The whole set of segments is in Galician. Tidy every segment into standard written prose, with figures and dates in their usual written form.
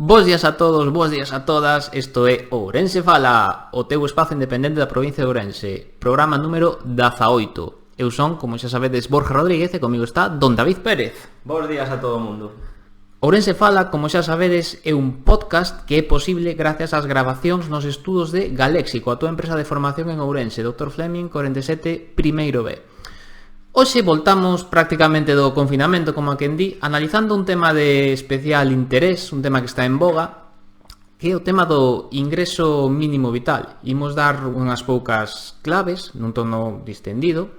Bos días a todos, bos días a todas. Isto é Ourense Fala, o teu espazo independente da provincia de Ourense. Programa número 18. Eu son, como xa sabedes, Borja Rodríguez e comigo está Don David Pérez. Bos días a todo o mundo. Ourense Fala, como xa sabedes, é un podcast que é posible gracias ás grabacións nos estudos de Galéxico, a tua empresa de formación en Ourense, Dr. Fleming 47, primeiro B. Hoxe voltamos prácticamente do confinamento, como a quen di, analizando un tema de especial interés, un tema que está en boga, que é o tema do ingreso mínimo vital. Imos dar unhas poucas claves, nun tono distendido,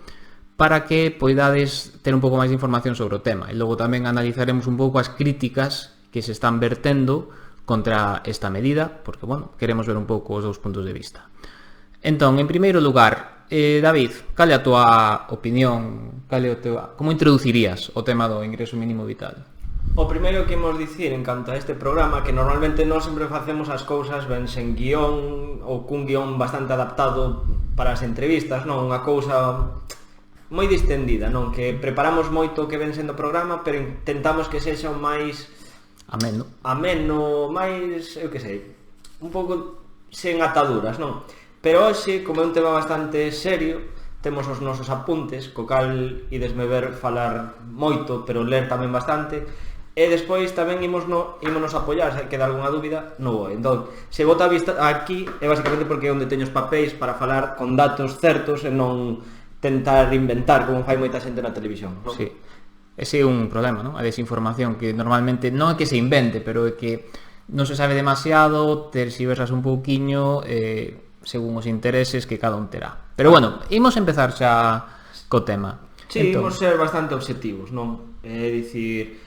para que poidades ter un pouco máis de información sobre o tema. E logo tamén analizaremos un pouco as críticas que se están vertendo contra esta medida, porque, bueno, queremos ver un pouco os dous puntos de vista. Entón, en primeiro lugar, David, cal é a túa opinión, como introducirías o tema do ingreso mínimo vital? O primeiro que imos dicir en canto a este programa, que normalmente nós sempre facemos as cousas ben sen guión ou cun guión bastante adaptado para as entrevistas, non? Unha cousa moi distendida, non? Que preparamos moito o que ven sendo o programa, pero intentamos que sexa o máis ameno, máis, eu que sei, un pouco sen ataduras, non? Pero hoxe, como é un tema bastante serio, temos os nosos apuntes, co cal idesme ver falar moito, pero ler tamén bastante, e despois tamén ímonos apoiar, se queda algunha dúbida, non vou. Entón, se bota a vista aquí, é basicamente porque é onde teño os papéis para falar con datos certos e non tentar inventar, como fai moita xente na televisión, non? Sí, ese é un problema, non? A desinformación, que normalmente non é que se invente, pero é que non se sabe demasiado, terxiversas un pouquiño, según os intereses que cada un terá. Pero bueno, imos empezar xa co tema. Sí, entón, imos ser bastante obxectivos, non? É dicir,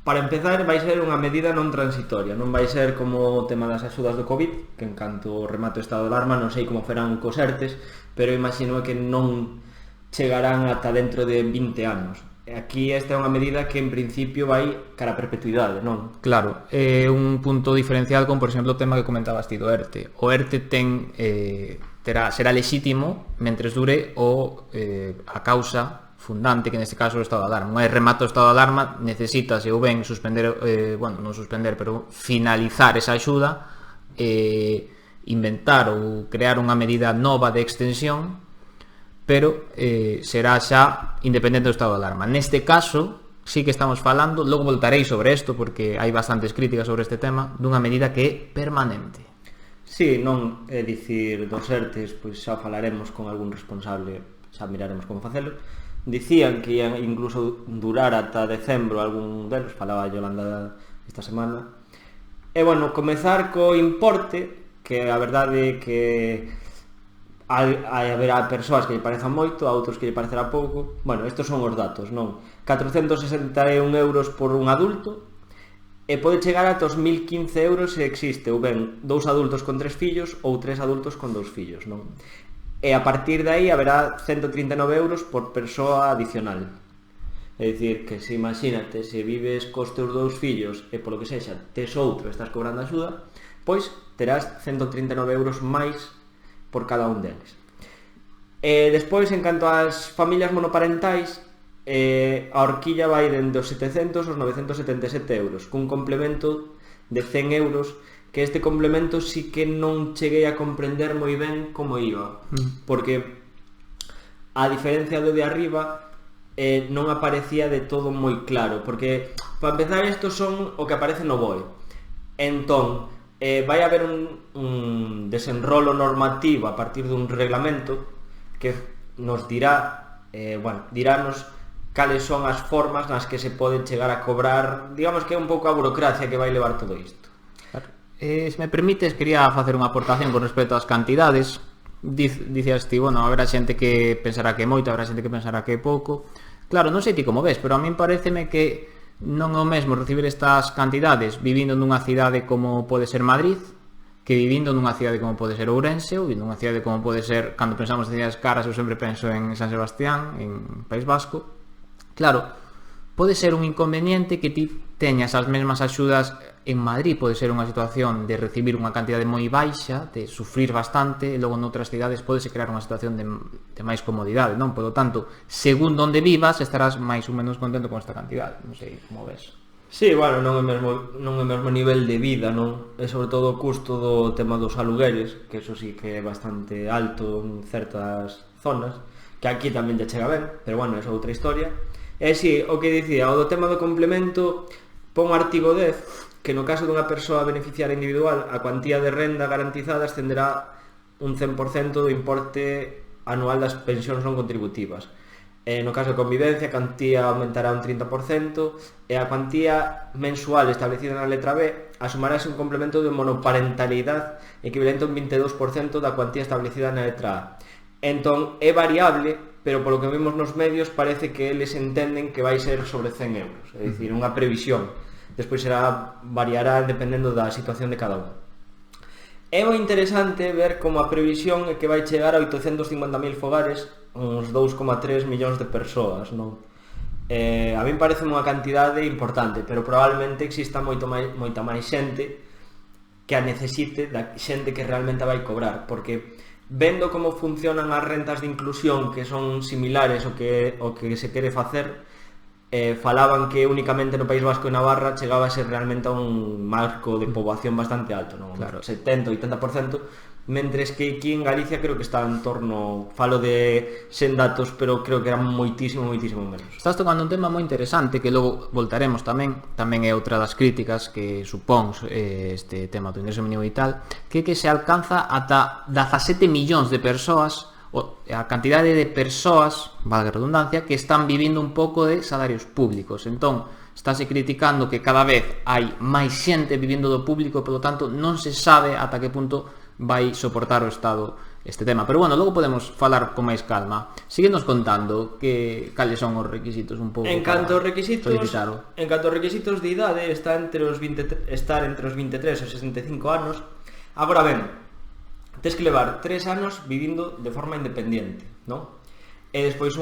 para empezar vai ser unha medida non transitoria, non vai ser como o tema das axudas do COVID, que en canto remate o estado de alarma non sei como ferán cos ERTES, pero imagino que non chegarán ata dentro de 20 anos. Aquí esta é unha medida que en principio vai cara a perpetuidade, non? Claro, é un punto diferencial con, por exemplo, o tema que comentabas ti do ERTE. O ERTE será lexítimo mentres dure a causa fundante, que neste caso é o estado de alarma. Unha vez remata o estado de alarma, necesitase ou ben suspender, non suspender, pero finalizar esa axuda, inventar ou crear unha medida nova de extensión, pero será xa independente do estado de alarma. Neste caso, sí que estamos falando, logo voltarei sobre isto, porque hai bastantes críticas sobre este tema, dunha medida que é permanente. Sí, non, é dicir, dos ERTES, pois xa falaremos con algún responsable, xa miraremos como facelo. Dicían que ian incluso durar ata decembro algún delos, falaba Yolanda esta semana. E, bueno, comezar co importe, que a verdade é que haberá persoas que lle parezan moito, a outros que lle parecerá pouco. Bueno, estos son os datos, non? 461 euros por un adulto, e pode chegar ata os 1015 euros se existe ou ben 2 adultos con 3 fillos ou 3 adultos con 2 fillos, non? E a partir de aí haberá 139 euros por persoa adicional. É dicir, que se imagínate, se vives cos teus 2 fillos e polo que sexa, tes outro e estás cobrando axuda, pois terás 139 euros máis por cada un deles. E despois, en canto ás familias monoparentais, a horquilla vai dende os 700 aos 977 euros, cun complemento de 100 euros, que este complemento sí que non cheguei a comprender moi ben como iba, porque a diferencia do de arriba non aparecía de todo moi claro, porque para empezar estos son o que aparece no BOE. Entón, vai haber un desenrolo normativo a partir dun reglamento que nos dirá, dirános cales son as formas nas que se pode chegar a cobrar, digamos que é un pouco a burocracia que vai levar todo isto. Claro. Se me permites, quería facer unha aportación con respecto ás cantidades. Dicías ti, bueno, haberá xente que pensará que é moito, haberá xente que pensará que é pouco. Claro, non sei ti como ves, pero a min pareceme que non é o mesmo recibir estas cantidades vivindo nunha cidade como pode ser Madrid, que vivindo nunha cidade como pode ser Ourense, ou nunha cidade como pode ser, cando pensamos en cidades caras, eu sempre penso en San Sebastián, en País Vasco. Claro, pode ser un inconveniente que ti teñas as mesmas axudas en Madrid, pode ser unha situación de recibir unha cantidade moi baixa, de sufrir bastante, e logo noutras cidades podese crear unha situación de máis comodidade, non? Por lo tanto, segundo onde vivas, estarás máis ou menos contento con esta cantidade. Non sei como ves. Sí, bueno, non é mesmo nivel de vida, non? É sobre todo o custo do tema dos alugueres, que eso sí que é bastante alto en certas zonas, que aquí tamén te chega ben, pero bueno, é outra historia. E si, o que dicía, o do tema do complemento, pon o artigo 10, que no caso dunha persoa beneficiaria individual, a cuantía de renda garantizada ascenderá un 100% do importe anual das pensións non contributivas. No caso de convivencia, a cuantía aumentará un 30% e a cuantía mensual establecida na letra B asumarase un complemento de monoparentalidade equivalente a un 22% da cuantía establecida na letra A. Entón, é variable, pero polo que vimos nos medios parece que eles entenden que vai ser sobre 100 euros, é dicir, unha previsión. Despois variará dependendo da situación de cada un. É moi interesante ver como a previsión é que vai chegar a 850.000 fogares, uns 2,3 millóns de persoas, non? A min parece unha cantidade importante, pero probablemente exista moita máis xente que a necesite, da xente que realmente vai cobrar, porque vendo como funcionan as rentas de inclusión, que son similares ao que se quere facer, falaban que únicamente no País Vasco e Navarra chegaba a ser realmente a un marco de poboación bastante alto, non? Claro. 70-80%, mentres que aquí en Galicia creo que está en torno, falo de sen datos, pero creo que era moitísimo menos. Estás tocando un tema moi interesante que logo voltaremos tamén é outra das críticas que supón este tema do ingreso mínimo vital, que se alcanza ata 17 millóns de persoas, a cantidade de persoas, valga a redundancia, que están vivindo un pouco de salarios públicos. Entón, estáse criticando que cada vez hai máis xente vivindo do público, polo tanto non se sabe ata que punto vai soportar o Estado este tema. Pero bueno, logo podemos falar con máis calma. Síguenos contando cales son os requisitos un pouco en canto aos requisitos de idade estar entre os 23 e 65 anos. Agora ben, tes que levar 3 anos vivindo de forma independiente, non? E despois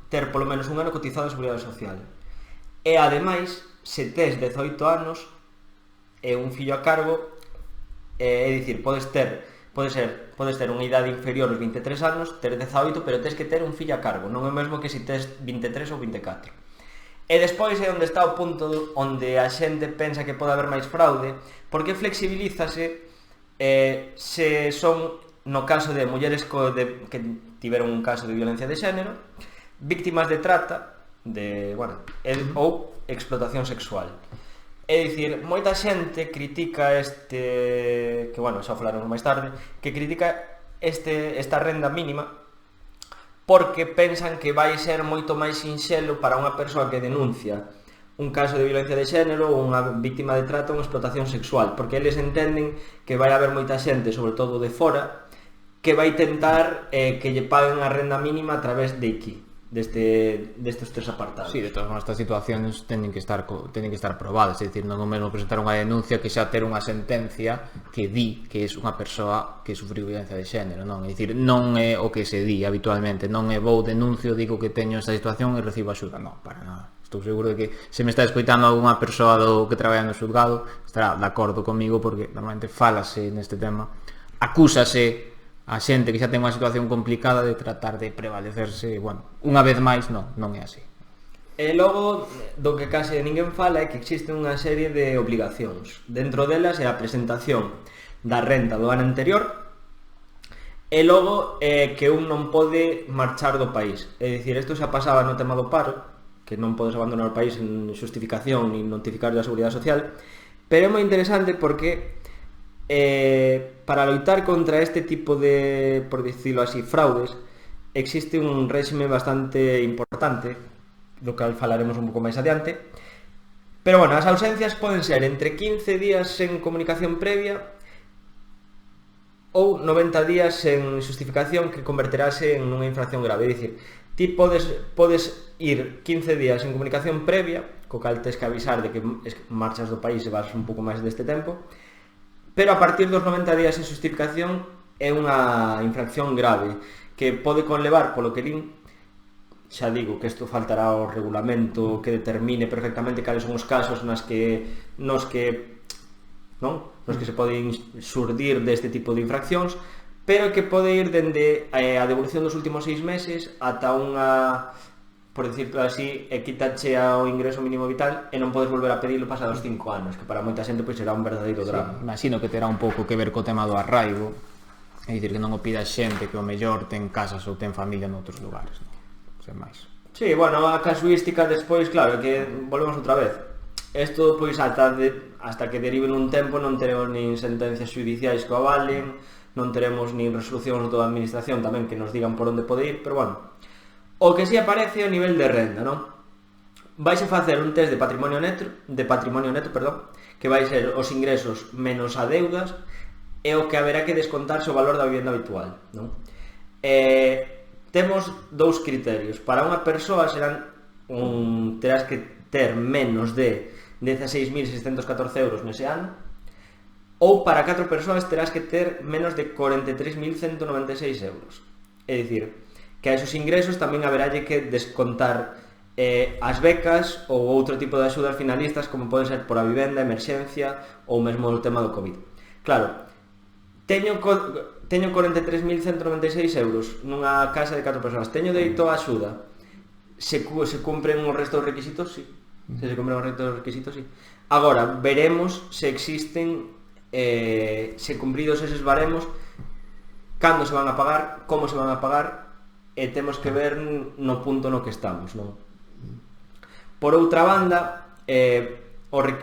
ter polo menos un ano cotizado a Seguridade Social. E ademais, se tes 18 anos e un fillo a cargo, é dicir, podes ter unha idade inferior aos 23 anos, ter 18, pero tes que ter un fillo a cargo, non é o mesmo que se tes 23 ou 24. E despois é onde está o punto onde a xente pensa que pode haber máis fraude, porque flexibilízase se son, no caso de mulleres que tiveron un caso de violencia de xénero, víctimas de trata, ou explotación sexual. É dicir, moita xente critica que xa falaremos máis tarde, que critica esta renda mínima porque pensan que vai ser moito máis sinxelo para unha persoa que denuncia un caso de violencia de xénero ou unha víctima de trata ou explotación sexual, porque eles entenden que vai haber moita xente, sobre todo de fora, que vai tentar que lle paguen a renda mínima a través de aquí, destes tres apartados. Sí, de todas estas situacións teñen que estar probadas, é dicir, non é o mesmo presentar unha denuncia que xa ter unha sentencia que di que é unha persoa que sufriu violencia de xénero, non? É dicir, non é o que se di habitualmente, non é vou denuncio, digo que teño esta situación e recibo axuda, non, para nada. Estou seguro de que se me está escoitando algunha persoa que traballa no xulgado estará de acordo comigo, porque normalmente falase neste tema, acúsase a xente que xa ten unha situación complicada de tratar de prevalecerse, unha vez máis non é así. E logo, do que case ninguén fala é que existe unha serie de obligacións. Dentro delas é a presentación da renta do ano anterior e logo que un non pode marchar do país. É dicir, isto xa pasaba no tema do paro, que non podes abandonar o país en xustificación ni notificar da Seguridade Social, pero é moi interesante porque para loitar contra este tipo de, por dicilo así, fraudes, existe un réxime bastante importante, do que falaremos un pouco máis adiante. Pero bueno, as ausencias poden ser entre 15 días sen comunicación previa ou 90 días sen justificación que converterase en unha infracción grave. É dicir, ti podes ir 15 días sen comunicación previa, co cal tes que avisar de que marchas do país e vas un pouco máis deste tempo, pero a partir dos 90 días en justificación é unha infracción grave que pode conlevar, polo que din, xa digo que isto faltará ao regulamento que determine perfectamente cales son os casos nos que se poden surdir deste tipo de infraccións, pero que pode ir dende a devolución dos últimos 6 meses ata unha por dicirlo así, quítache ao ingreso mínimo vital e non podes volver a pedilo pasados 5 anos, que para moita xente pois será un verdadeiro drama. Imagino que terá un pouco que ver co tema do arraigo, é dicir, que non o pida xente que o mellor ten casas ou ten familia noutros lugares, non? Sen máis. Sí, bueno, a casuística despois, claro, que volvemos outra vez. Isto, pois, hasta que derive nun tempo non teremos nin sentencias judiciais que o avalen, non teremos nin resolucións da administración tamén que nos digan por onde pode ir, pero bueno, o que si aparece a nivel de renda, non? Vais a facer un test de patrimonio neto, que vai ser os ingresos menos a deudas e o que haberá que descontarse o valor da vivenda habitual, non? Temos dous criterios. Para unha persoa serán terás que ter menos de 16.614 euros nese ano, ou para 4 persoas terás que ter menos de 43.196 euros. É dicir, que a esos ingresos tamén haberalle que descontar as becas ou outro tipo de axudas finalistas como poden ser por a vivenda, emerxencia ou mesmo o tema do COVID. Claro, teño 43.196 euros nunha casa de 4 persoas, teño dereito a axuda. Se cumpren os restos dos requisitos, sí. Se cumpren os restos dos requisitos, sí. Agora, veremos se existen, se cumpridos eses baremos, cando se van a pagar, como se van a pagar, e temos que ver no punto no que estamos, non? Por outra banda,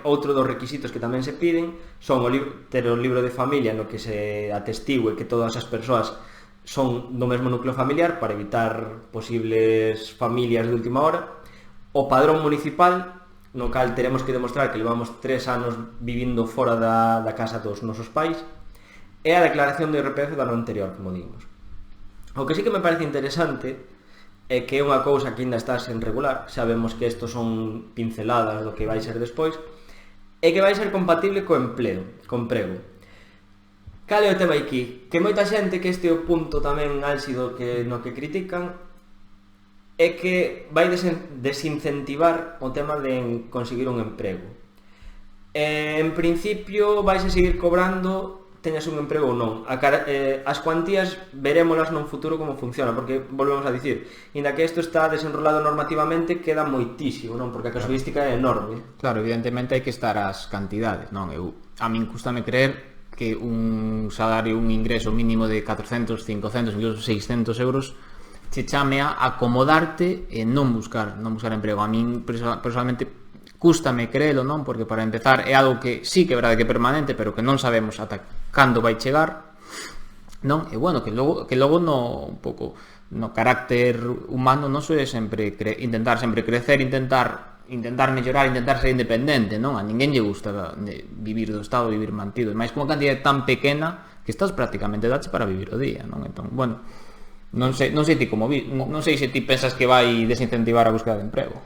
outro dos requisitos que tamén se piden son ter o libro de familia no que se atestigue que todas as persoas son do mesmo núcleo familiar para evitar posibles familias de última hora, o padrón municipal, no cal teremos que demostrar que levamos 3 anos vivindo fora da casa dos nosos pais, e a declaración de IRPF do ano anterior, como digamos. O que sí que me parece interesante é que é unha cousa que ainda está sen regular, sabemos que isto son pinceladas do que vai ser despois, é que vai ser compatible co empleo, co emprego. Cal é o tema aquí? Que moita xente, que este é o punto tamén álxido no que critican, é que vai desincentivar o tema de conseguir un emprego. En principio vais a seguir cobrando teñas un emprego ou non. As cuantías verémolas nun futuro como funciona, porque volvemos a dicir, inda que isto está desenrolado normativamente, queda moitísimo, non? Porque a casuística é enorme. Claro, evidentemente hai que estar as cantidades, non? A min custame creer que un salario, un ingreso mínimo de 400, 500, incluso 600 euros che chame a acomodarte e non buscar emprego. A min personalmente cústame creelo, non? Porque para empezar é algo que sí que é verdade que é permanente, pero que non sabemos ata cando vai chegar, non? E bueno, que logo un pouco no carácter humano non soe sempre intentar sempre crecer, intentar mellorar, intentar ser independente, non? A ninguén lle gusta vivir do Estado, vivir mantido, e máis con unha cantidade tan pequena que estás prácticamente dache para vivir o día, non? Entón, bueno, non sei ti como non sei se ti pensas que vai desincentivar a búsqueda de emprego.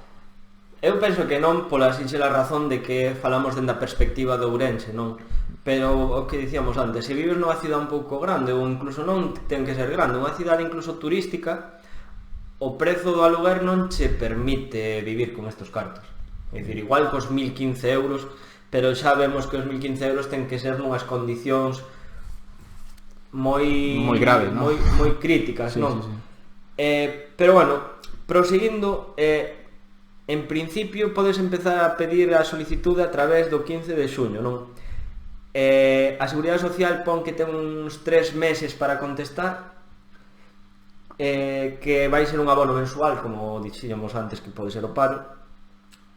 Eu penso que non, pola sinxela razón de que falamos dende a perspectiva de Ourense, non? Pero o que dicíamos antes, se vives nunha cidade un pouco grande, ou incluso non ten que ser grande, unha cidade incluso turística, o prezo do aluguer non che permite vivir con estes cartos. É dicir, igual cos 1.015 euros, pero xa vemos que os 1.015 euros ten que ser nunhas condicións moi graves, non? moi críticas, sí, non? Sí. Pero bueno, proseguindo, en principio podes empezar a pedir a solicitude a través do 15 de xuño, non? A Seguridade Social pon que ten uns 3 meses para contestar, que vai ser un abono mensual, como dixíamos antes, que pode ser o paro,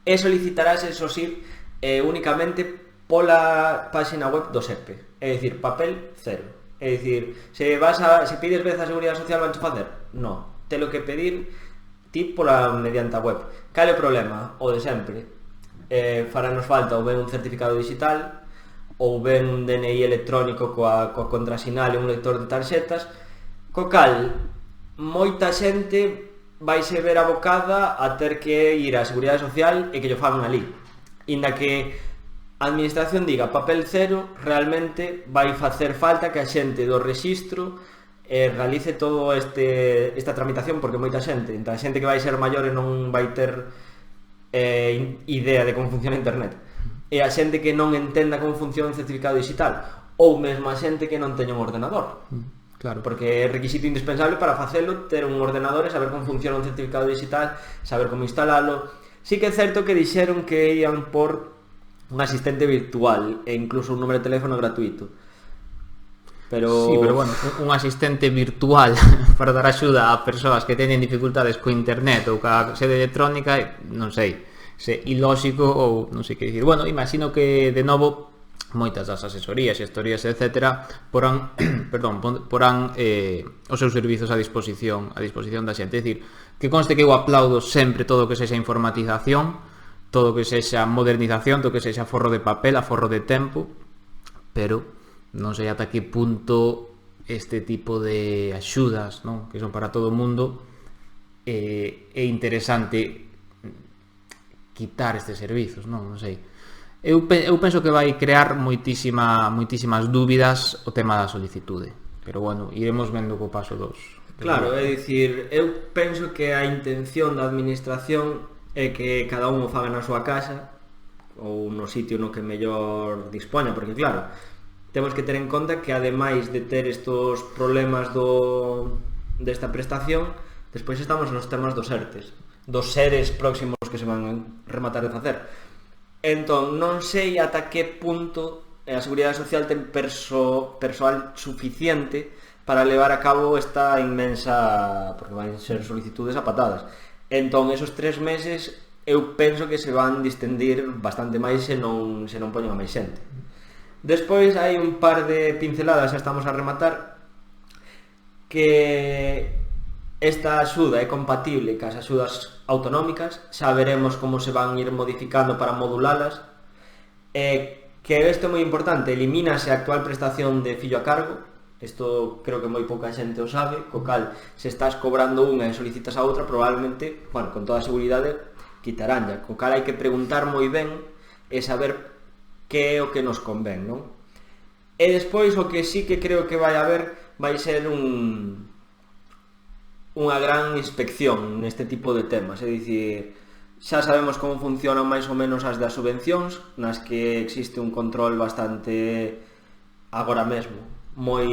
e solicitarás eso sí únicamente pola página web do SEPE, é dicir, papel cero. É dicir, se pides vez a Seguridade Social vanche facer? Non, telo que pedir ti mediante a web. Cal é o problema? O de sempre. Faranos falta ou ben un certificado digital, ou ben un DNI electrónico coa contrasinal e un lector de tarxetas, co cal moita xente vaise ver abocada a ter que ir á Seguridade Social e que llo fagan ali. Inda que a administración diga papel cero, realmente vai facer falta que a xente do rexistro realice todo esta tramitación, porque moita xente, a xente que vai ser maior e non vai ter idea de como funciona internet, e a xente que non entenda como funciona un certificado digital, ou mesmo a xente que non teña un ordenador. Claro. Porque é requisito indispensable para facelo ter un ordenador e saber como funciona un certificado digital, saber como instalalo. Sí que é certo que dixeron que ian por un asistente virtual e incluso un número de teléfono gratuito. Pero... Sí, pero bueno, un asistente virtual para dar axuda a persoas que teñen dificultades co internet ou ca sede electrónica, non sei, se ilóxico ou non sei que dicir. Bueno, imagino que de novo moitas das asesorías, gestorías, etc. porán, porán os seus servizos a disposición da xente. É dicir, que conste que eu aplaudo sempre todo o que sexa informatización, todo o que sexa modernización, todo o que sexa aforro de papel, aforro de tempo, pero non sei ata que punto este tipo de axudas, non? Que son para todo o mundo, é interesante quitar estes servizos, non sei. Eu penso que vai crear moitísimas dúbidas o tema da solicitude, pero bueno, iremos vendo co paso dos. Claro, é dicir, eu penso que a intención da administración é que cada un o faga na súa casa ou no sitio no que mellor dispoña, porque claro, temos que ter en conta que ademais de ter estos problemas desta prestación, despois estamos nos temas dos ERTES, dos seres próximos que se van rematar de facer. Entón, non sei ata que punto a Seguridade Social ten persoal suficiente para levar a cabo esta inmensa... porque van ser solicitudes a patadas. Entón, esos 3 meses eu penso que se van distendir bastante máis se non poñen a máis xente. Despois hai un par de pinceladas, xa estamos a rematar, que esta axuda é compatible cas axudas autonómicas, xa veremos como se van ir modificando para modulalas, que isto é moi importante, elimínase a actual prestación de fillo a cargo, isto creo que moi pouca xente o sabe, co cal se estás cobrando unha e solicitas a outra, probablemente, bueno, con toda a seguridade, quitaránlla, co cal hai que preguntar moi ben e saber que é o que nos convén, non? E despois o que sí que creo que vai haber vai ser unha gran inspección neste tipo de temas, é dicir, xa sabemos como funcionan máis ou menos as das subvencións, nas que existe un control bastante, agora mesmo, moi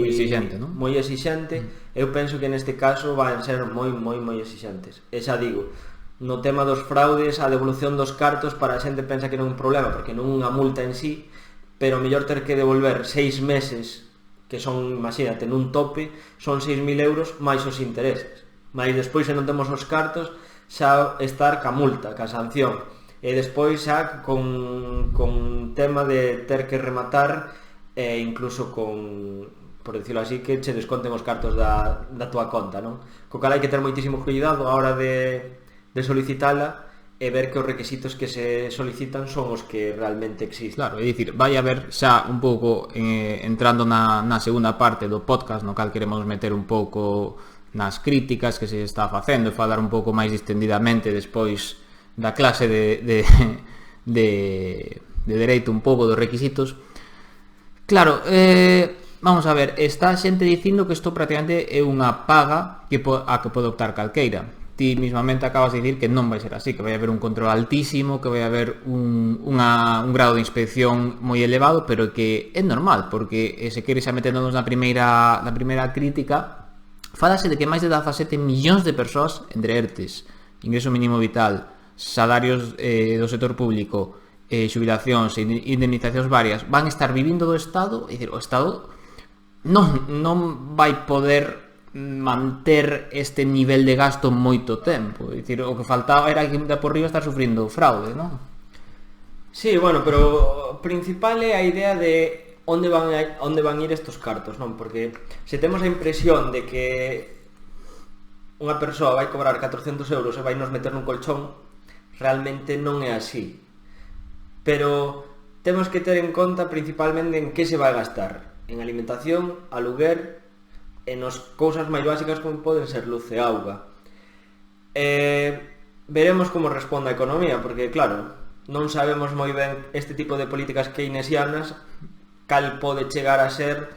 exixente, non? Moi exixente. Eu penso que neste caso van ser moi exixentes. E xa digo, no tema dos fraudes, a devolución dos cartos para a xente pensa que non é un problema, porque non é unha multa en sí, pero mellor ter que devolver 6 meses, que son, imagínate, nun tope, son 6.000 euros máis os intereses. Mais despois, se non temos os cartos, xa estar ca multa, ca sanción. E despois xa con tema de ter que rematar, e incluso con, por decirlo así, que che desconten os cartos da tua conta, non? Co cal hai que ter moitísimo cuidado a hora de solicitala e ver que os requisitos que se solicitan son os que realmente existen. Claro, é dicir, vai haber xa un pouco entrando na segunda parte do podcast, no cal queremos meter un pouco nas críticas que se está facendo e falar un pouco máis distendidamente despois da clase de dereito un pouco dos requisitos. Claro, vamos a ver, está a xente dicindo que isto prácticamente é unha paga a que pode optar calqueira. Ti mismamente acabas de dicir que non vai ser así, que vai haber un control altísimo, que vai haber un grado de inspección moi elevado, pero que é normal, porque se quere xa meternos na primeira crítica, fálase de que máis de 17 millóns de persoas, entre ERTES, ingreso mínimo vital, salarios do sector público, xubilacións e indemnizacións varias, van estar vivindo do Estado, é dicir, o Estado non vai poder manter este nivel de gasto moito tempo. É dicir, o que faltaba era que de por riba estar sufrindo fraude, non? Sí, bueno, pero o principal é a idea de onde van ir estos cartos, non? Porque se temos a impresión de que unha persoa vai cobrar 400 euros e vai nos meter nun colchón, realmente non é así. Pero temos que ter en conta principalmente en que se vai gastar. En alimentación, aluguer, e nos cousas máis básicas como poden ser luz e auga. Veremos como responde a economía, porque claro, non sabemos moi ben este tipo de políticas keynesianas cal pode chegar a ser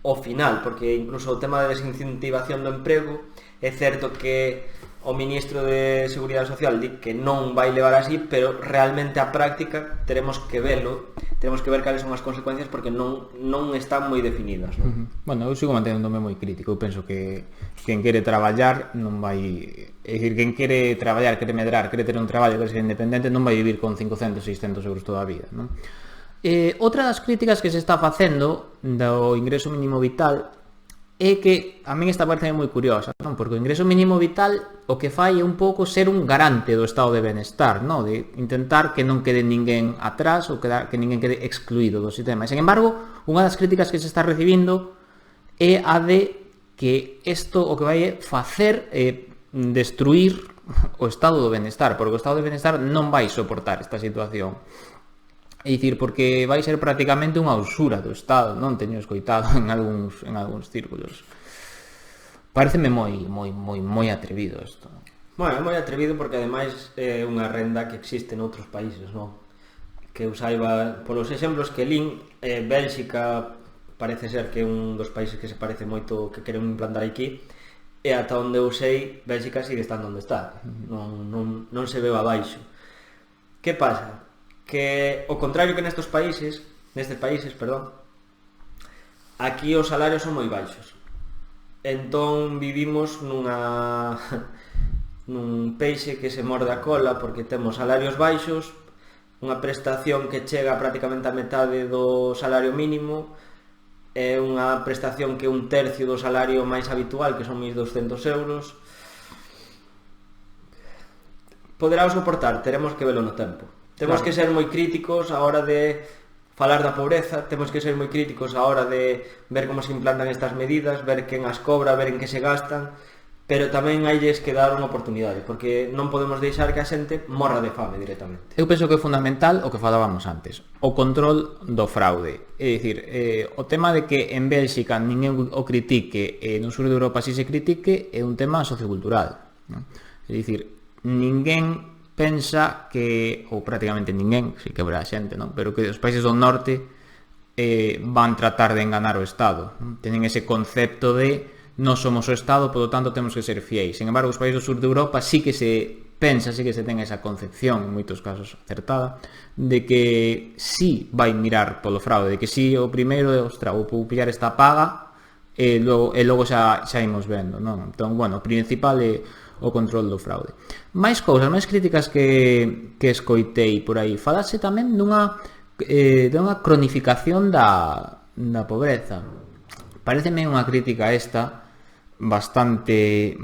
o final, porque incluso o tema de desincentivación do emprego, é certo que o ministro de Seguridade Social di que non vai levar así, pero realmente a práctica teremos que velo Temos que ver cales son as consecuencias porque non están moi definidas, non? Bueno, eu sigo manténdome moi crítico. Eu penso que quen quere traballar non vai... É dicir, quen quere traballar, quere medrar, quere ter un traballo, quere ser independente, non vai vivir con 500, 600 euros toda a vida, non? Outra das críticas que se está facendo do ingreso mínimo vital é que a min esta parte é moi curiosa, non? Porque o ingreso mínimo vital o que fai é un pouco ser un garante do estado de benestar, non? De intentar que non quede ninguén atrás ou que ninguén quede excluído do sistema. E, sen embargo, unha das críticas que se está recibindo é a de que isto o que vai é facer destruir o estado do benestar, porque o estado de benestar non vai soportar esta situación. É dicir, porque vai ser prácticamente unha usura do Estado, non teño escoitado en algúns círculos. Pareceme moi atrevido isto. Bueno, é moi atrevido porque ademais é unha renda que existe en outros países, non? Que eu saiba, polos exemplos que lin, Bélxica parece ser que é un dos países que se parece moito que queren implantar aquí, e ata onde eu sei, Bélxica sigue estando onde está, non se veu abaixo. Que pasa? Que ao contrario que nestes países, aquí os salarios son moi baixos. Entón vivimos nun peixe que se morde a cola porque temos salarios baixos, unha prestación que chega prácticamente a metade do salario mínimo, é unha prestación que é un tercio do salario máis habitual, que son 1.200 euros. Poderá soportar, teremos que velo no tempo. Temos que ser moi críticos a hora de falar da pobreza, temos que ser moi críticos a hora de ver como se implantan estas medidas, ver quen as cobra, ver en que se gastan, pero tamén hailles que dar unha oportunidade, porque non podemos deixar que a xente morra de fame directamente. Eu penso que é fundamental o que falábamos antes, o control do fraude. É dicir, o tema de que en Bélxica ninguén o critique e no sur de Europa si se critique é un tema sociocultural, non? É dicir, ninguén pensa que, ou prácticamente ninguén, si que habrá xente, non? Pero que os países do norte van tratar de enganar o Estado, non? Tenen ese concepto de non somos o Estado, polo tanto temos que ser fiéis. Sen embargo, os países do sur de Europa sí que se pensa, sí que se ten esa concepción, en moitos casos acertada, de que sí vai mirar polo fraude, de que sí o primeiro é, ostra, vou pillar esta paga e logo xa imos vendo, non? Entón, bueno, o principal é o control do fraude. Máis cousas, máis críticas que escoitei por aí. Falase tamén dunha cronificación da pobreza. Pareceme unha crítica esta bastante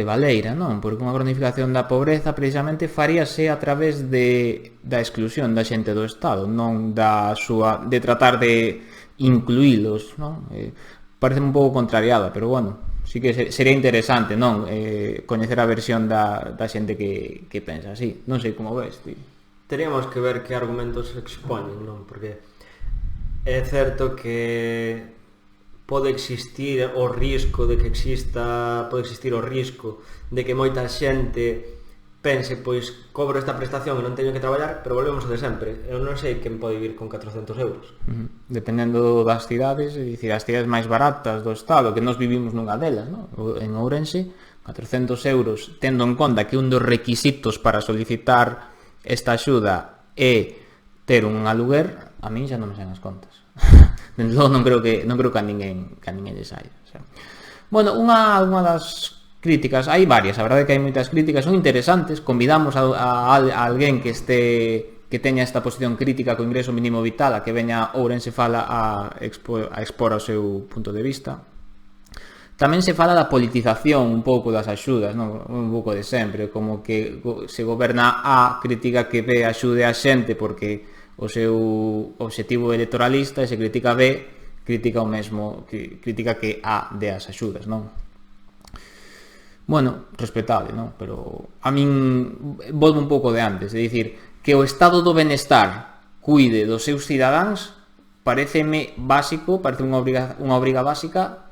valeira, non? Porque unha cronificación da pobreza precisamente faríase a través da exclusión da xente do Estado, non de tratar de incluílos, non? Pareceme un pouco contrariada, pero bueno, sí que sería interesante, non? Coñecer a versión da xente que pensa así. Non sei como ves, ti. Teríamos que ver que argumentos se expoñen, non? Porque é certo que pode existir o risco de que moita xente pense, pois, cobro esta prestación e non teño que traballar, pero volvemos ao de sempre. Eu non sei quen pode vivir con 400 euros. Dependendo das cidades, é dicir, as cidades máis baratas do Estado, que nós vivimos nunha delas, non? En Ourense, 400 euros, tendo en conta que un dos requisitos para solicitar esta axuda é ter un aluguer, a min xa non me saen as contas. Desde logo non creo que a ninguén lle saia. Bueno, unha das críticas, hai varias, a verdade é que hai moitas críticas, son interesantes, convidamos a alguén que teña esta posición crítica co ingreso mínimo vital, a que veña Ourense Fala a expor o seu punto de vista. Tamén se fala da politización un pouco das axudas, non? Un pouco de sempre, como que se goberna A crítica que B axude a xente porque o seu obxectivo electoralista, e se critica B, critica o mesmo, critica que A dé as axudas, non? Bueno, respetable, non? Pero a min volvo un pouco de antes, é dicir, que o estado do benestar cuide dos seus cidadáns pareceme básico, parece unha obriga básica,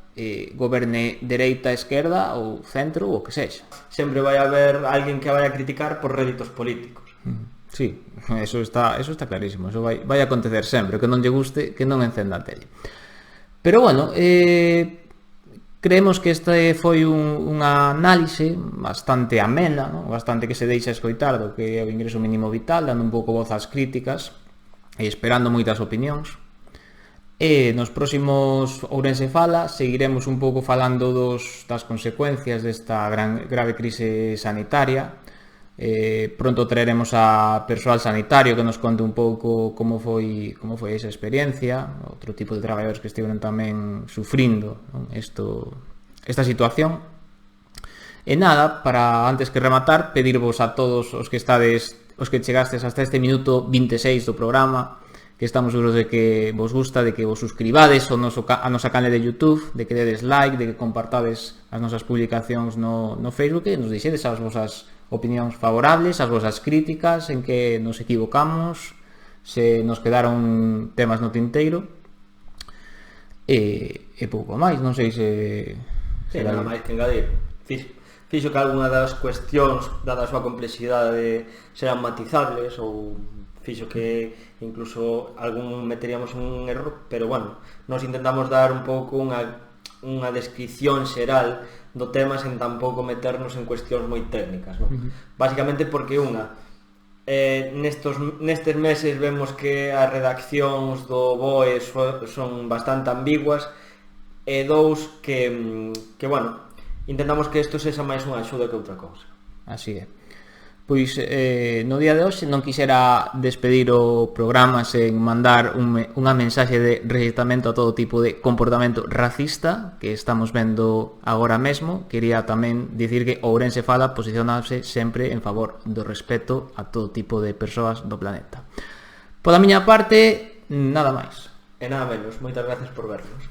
goberne dereita, esquerda ou centro ou o que sexa. Sempre vai haber alguén que vai a criticar por réditos políticos. Sí, eso está clarísimo, eso vai a acontecer sempre, que non lle guste, que non encenda a tele. Pero bueno, creemos que este foi unha análise bastante amena, ¿no? Bastante que se deixa escoitar do que é o ingreso mínimo vital, dando un pouco voz ás críticas. e esperando moitas opinións. E nos próximos Ourense Fala seguiremos un pouco falando das consecuencias desta grave crise sanitaria. Pronto traeremos a persoal sanitario que nos conte un pouco como foi esa experiencia, outro tipo de traballadores que estiveron tamén sufrindo, non, esta situación. E nada, para antes que rematar, pedirvos a todos os que chegastes hasta este minuto 26 do programa, que estamos seguros de que vos gusta, de que vos suscribades a nosa canal de YouTube, de que dedes like, de que compartades as nosas publicacións no Facebook e nos deixedes as vosas opinións favorables, as vosas críticas, en que nos equivocamos, se nos quedaron temas no tinteiro, e pouco máis, non sei se... nada máis que engadir. Fixo que algunha das cuestións, dada a súa complexidade, seran matizables, ou fixo que incluso algún meteríamos un error, pero bueno, nos intentamos dar un pouco unha descripción xeral do tema sen tampouco meternos en cuestións moi técnicas, non? Básicamente porque nestes meses vemos que as redaccións do BOE son bastante ambiguas, e dous que bueno, intentamos que isto sexa máis unha axuda que outra cousa. Así é. Pois no día de hoxe non quixera despedir o programa sen mandar unha mensaxe de rexeitamento a todo tipo de comportamento racista que estamos vendo agora mesmo. Quería tamén dicir que Ourense Fala posicionarse sempre en favor do respeto a todo tipo de persoas do planeta. Pola miña parte, nada máis. E nada menos, moitas gracias por vernos.